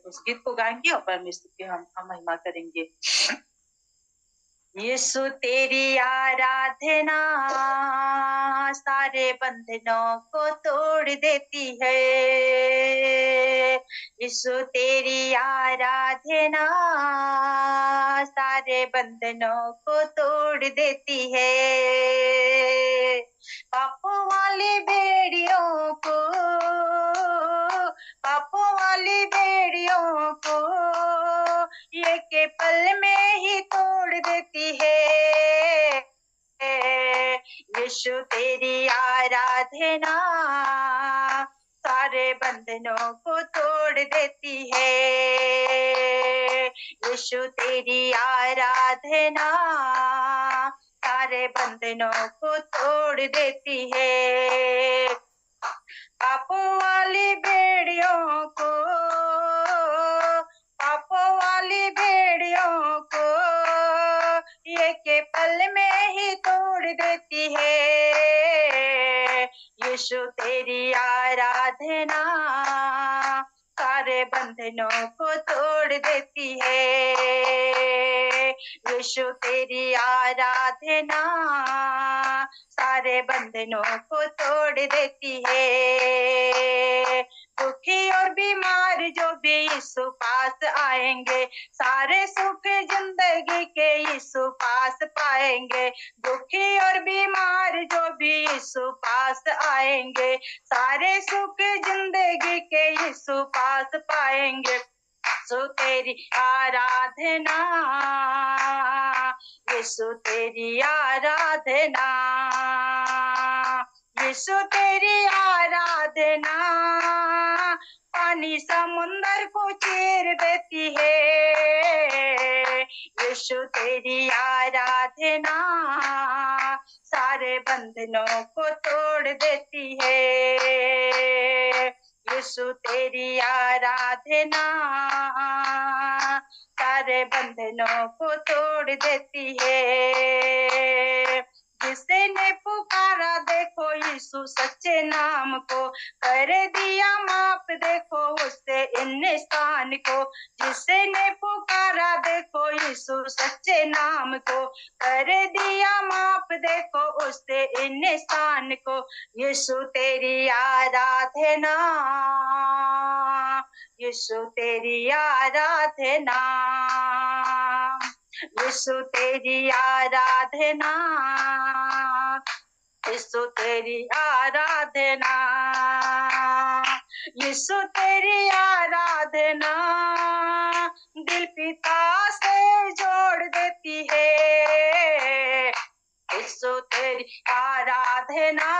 उस गीत को गाएंगे और परमेश्वर की हम महिमा करेंगे। यीशु तेरी आराधना सारे बंधनों को तोड़ देती है। यीशु तेरी आराधना सारे बंधनों को तोड़ देती है। पापों वाली बेड़ियों को, पापों वाली बेड़ियों को ये के पल में ही तोड़ देती है। यीशु तेरी आराधना सारे बंधनों को तोड़ देती है। यीशु तेरी आराधना सारे बंधनों को तोड़ देती है। पापों वाली बेड़ियों को, पापों वाली बेड़ियों को ये के पल में ही तोड़ देती है। यीशु तेरी आराधना सारे बंधनों को तोड़ देती है। यीशु तेरी आराधना सारे बंधनों को तोड़ देती है। दुखी और बीमार जो भी यीशु पास आएंगे, सारे सुख जिंदगी के यीशु पास पाएंगे। दुखी और बीमार जो भी यीशु पास आएंगे, सारे सुख जिंदगी के यीशु पास पाएंगे। यीशु तेरी आराधना, यीशु तेरी आराधना, यीशु तेरी आराधना पानी समुंदर को चीर देती है। यीशु तेरी आराधना सारे बंधनों को तोड़ देती है। यीशु तेरी आराधना सारे बंधनों को तोड़ देती है। जिसने पुकारा देखो यीशु सच्चे नाम को, कर दिया माफ देखो उससे इन स्थान को। जिसने पुकारा देखो यीशु सच्चे नाम को, कर दिया माफ देखो उससे इन स्थान को। यीशु तेरी आराधना, यीशु तेरी आराधना, यीशु तेरी आराधना, यीशु तेरी आराधना, यीशु तेरी आराधना दिल पिता से जोड़ देती है। यीशु तेरी आराधना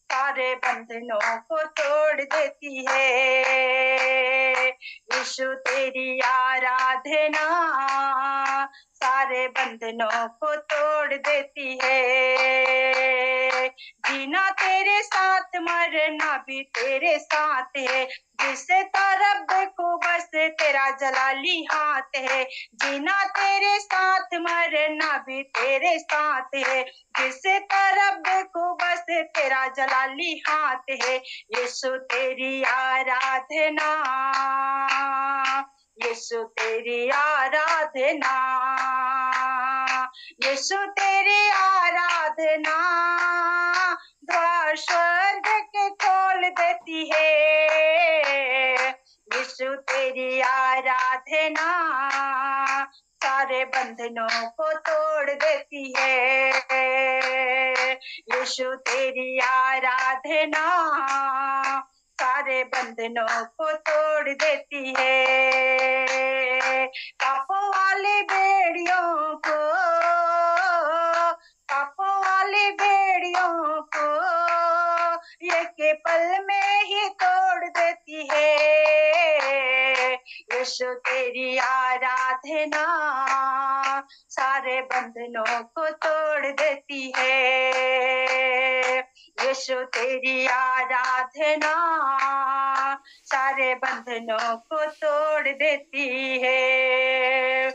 सारे बंधनों को तोड़ देती है। यीशु तेरी आराधना सारे बंधनों को तोड़ देती है। जीना तेरे साथ मरना भी तेरे साथ है। जिसे तरफ देखो बस तेरा जलाली हाथ है। जीना तेरे साथ मरना भी तेरे साथ है। जिसे तरफ देखो बस तेरा जलाली हाथ है। यीशु तेरी आराधना, यीशु तेरी आराधना, यीशु तेरी आराधना द्वार स्वर्ग के खोल देती है। यीशु तेरी आराधना सारे बंधनों को तोड़ देती है। यीशु तेरी आराधना सारे बंधनों को तोड़ देती है। पापों वाली बेड़ियों को, पापों वाली बेड़ियों को ये के पल में ही तोड़ देती है। यीशु तेरी आराधना सारे बंधनों को तोड़ देती है। यीशु तेरी आराधना सारे बंधनों को तोड़ देती है।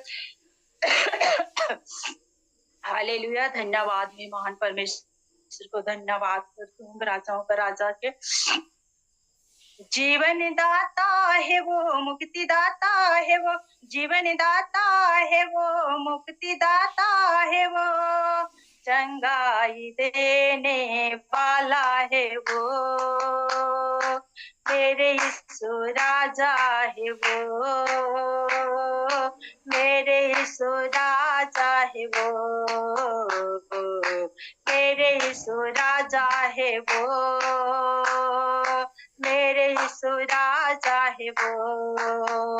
हालेलुया। धन्यवाद, मैं महान परमेश्वर को धन्यवाद करती हूँ, राजाओं का राजा के जीवन दाता है वो, मुक्ति दाता है वो, जीवन दाता है वो, मुक्ति दाता है वो, चंगाई देने वाला है वो, मेरे यीशु राजा है वो, मेरे यीशु राजा है वो, मेरे यीशु राजा है वो, मेरे यीशु राजा है वो,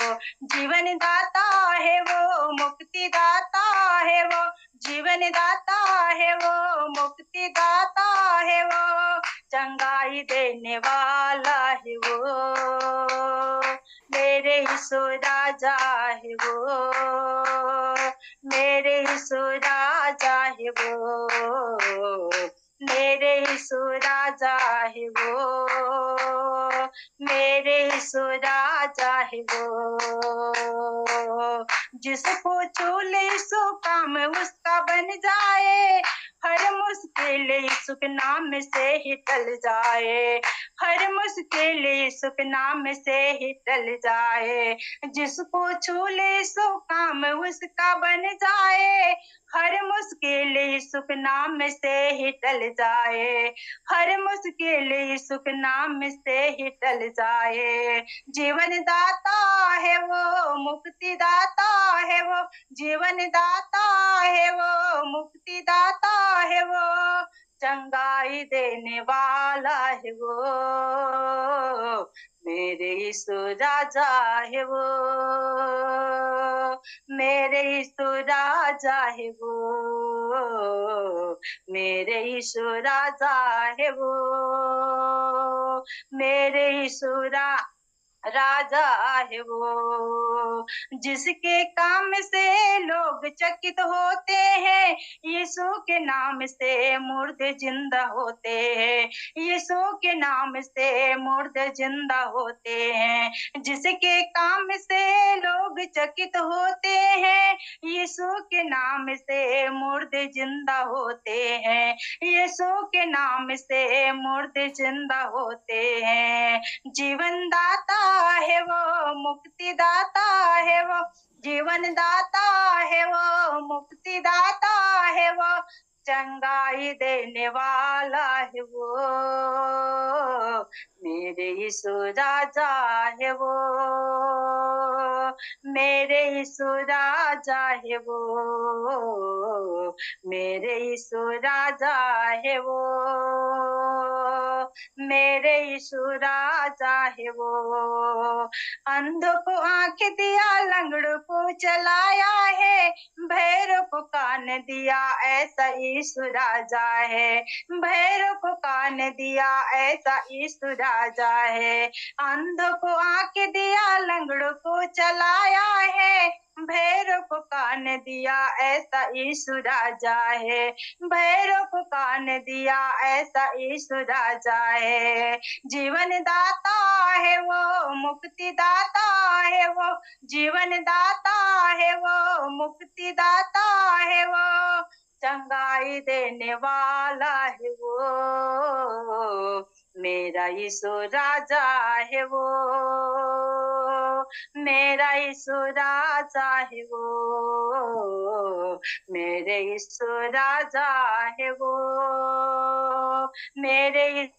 जीवन दाता है वो, मुक्ति दाता है वो, जीवन दाता है वो, मुक्ति दाता है वो, चंगाई देने वाला है वो, मेरे यीशु राजा है वो, मेरे यीशु राजा है वो, मेरे यीशु राजा है वो, मेरे यीशु राजा है वो, जिसको छू ले सो काम उसका बन जाए, हर मुश्किल यीशु के नाम से ही टल जाए, हर मुश्किल यीशु के नाम से ही टल जाए, जिसको छू ले सो काम उसका बन जाए, हर मुश्किल यीशु के नाम से ही टल जाए, हर मुश्किल यीशु के नाम से ही टल जाए, जीवन दाता है वो, मुक्ति दाता है वो, जीवन दाता है वो, मुक्ति दाता है वो, चंगाई देने वाला है वो, मेरे यीशु राजा है वो, मेरे यीशु राजा है वो, मेरे यीशु राजा है वो, मेरे यीशु राजा है वो, जिसके काम से लोग चकित होते हैं, यीशु के नाम से मुर्दे जिंदा होते हैं, यीशु के नाम से मुर्दे जिंदा होते हैं, जिसके काम से लोग चकित होते हैं, यीशु के नाम से मुर्दे जिंदा होते हैं, यीशु के नाम से मुर्दे जिंदा होते हैं, जीवन दाता है वो, मुक्ति दाता है वो, जीवन दाता है वो, मुक्ति दाता है वो, चंगाई देने वाला है वो, मेरे यीशु राजा है वो, मेरे यीशु राजा है वो, मेरे यीशु राजा है वो, मेरे यीशु राजा है वो, अंधों को आंख दिया, लंगड़ों को चलाया है, भैरव को कान दिया, ऐसा यीशु राजा है, भैरव को कान दिया, ऐसा यीशु राजा है, अंधों को आंख दिया, लंगड़ों को चलाया है, भैरव को कान दिया, ऐसा यीशु राजा है, भैरव को कान दिया, ऐसा यीशु राजा है, जीवन दाता है वो, मुक्ति दाता है वो, जीवन दाता है वो, मुक्ति दाता है वो, चंगाई देने वाला है वो, मेरा यीशु राजा है वो, मेरा यीशु राजा है वो, मेरे यीशु राजा है वो, मेरे यीशु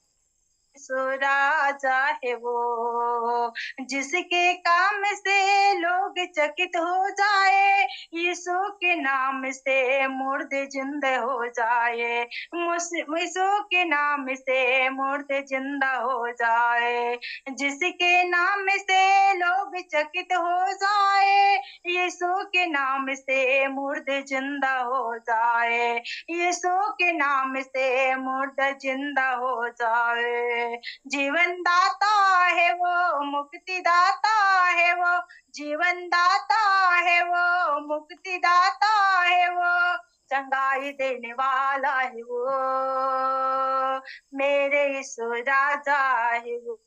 राजा है वो, जिसके काम से लोग चकित हो जाए, यीशु के नाम से मुर्दे जिंदा हो जाए, यीशु के नाम से मुर्दे जिंदा हो जाए, जिसके नाम से लोग चकित हो जाए, यीशु के नाम से मुर्दे जिंदा हो जाए, यीशु के नाम से मुर्दा जिंदा हो जाए, जीवन दाता है वो, मुक्ति दाता है वो, जीवन दाता है वो, मुक्ति दाता है वो, चंगाई देने वाला है वो, मेरे यीशु राजा है वो,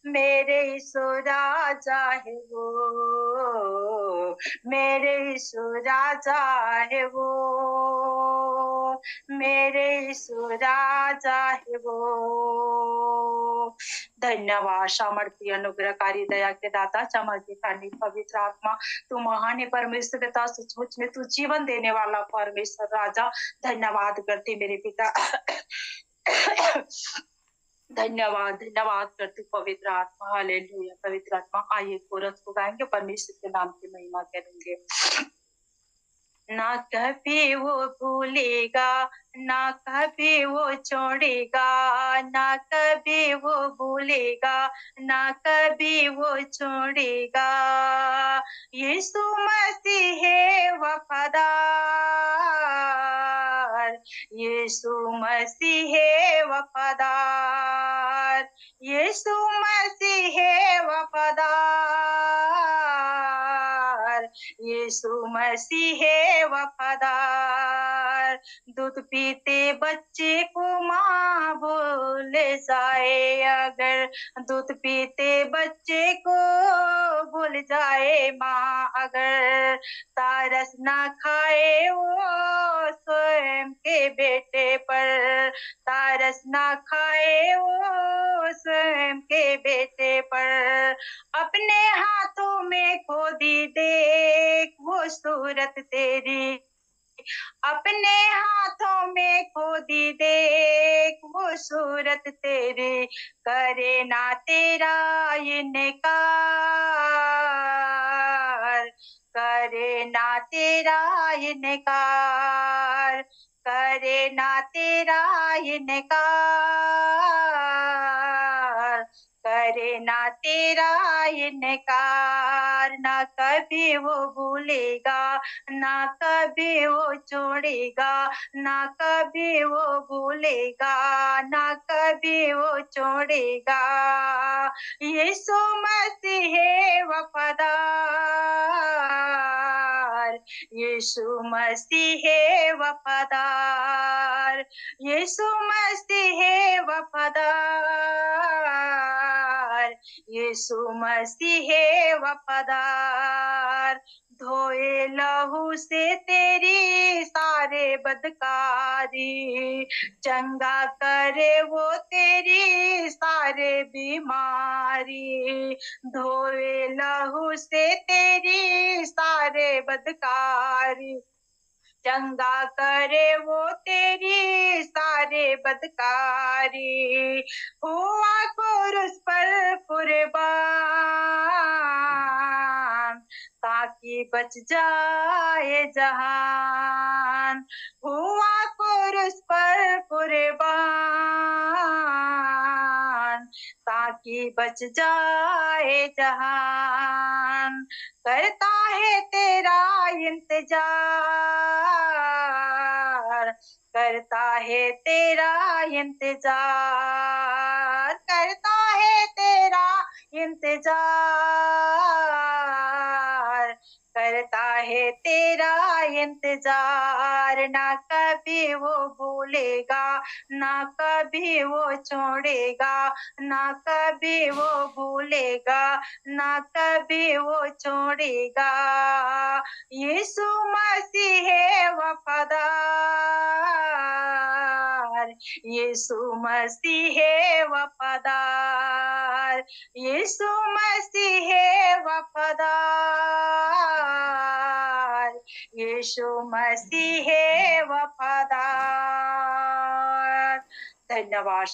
मेरे यीशु राजा है वो, मेरे यीशु राजा है वो, मेरे यीशु राजा है वो। धन्यवाद सामर्थ्य अनुग्रहकारी दया के दाता चमत्कारी करनी पवित्र आत्मा तू महान है परमेश्वर पिता सचमुच में तू जीवन देने वाला परमेश्वर राजा धन्यवाद करते मेरे पिता धन्यवाद धन्यवाद करती पवित्र आत्मा हालेलुया पवित्र आत्मा आइए कोरस को गाएंगे परमेश्वर के नाम की महिमा करेंगे। ना कभी वो भूलेगा ना कभी वो छोड़ेगा ना कभी वो भूलेगा ना कभी वो छोड़ेगा यीशु मसीह है वफादार यीशु मसीह है वफादार यीशु मसीह है वफादार यीशु मसीह है वफादार दूध पीते बच्चे को माँ भूल जाए अगर दूध पीते बच्चे को भूल जाए माँ अगर तारस ना खाए वो स्वयं के बेटे पर तारस ना खाए वो स्वयं के बेटे पर अपने हाथों में खोदी देख वो सूरत तेरी अपने हाथों में खोदी देख वो सूरत तेरी करे ना तेरा इनकार करे ना तेरा इनकार करे ना तेरा इनकार करे ना तेरा इनकार ना कभी वो भूलेगा ना कभी वो छोड़ेगा ना कभी वो भूलेगा ना कभी वो छोड़ेगा यीशु मसीह है वफादार यीशु मसीह है वफादार यीशु मसीह है वफादार यीशु मसीह है वफादार धोए लहू से तेरी सारे बदकारी चंगा करे वो तेरी सारे बीमारी धोए लहू से तेरी सारे बदकारी चंगा करे वो तेरी सारे बदकारी हुआ क्रूस पर कुर्बान ताकि बच जाए जहान हुआ क्रूस पर कुर्बान ताकि बच जाए जहान करता है तेरा इंतजार करता है तेरा इंतजार करता है तेरा इंतजार करता है तेरा इंतजार ना कभी वो भूलेगा ना कभी वो छोड़ेगा ना कभी वो भूलेगा ना कभी वो छोड़ेगा यीशु मसीह है वफादार यीशु मसीह है वफादार यीशु मसीह है वफादार यीशु मसीह है वफादार। धन्यवाद।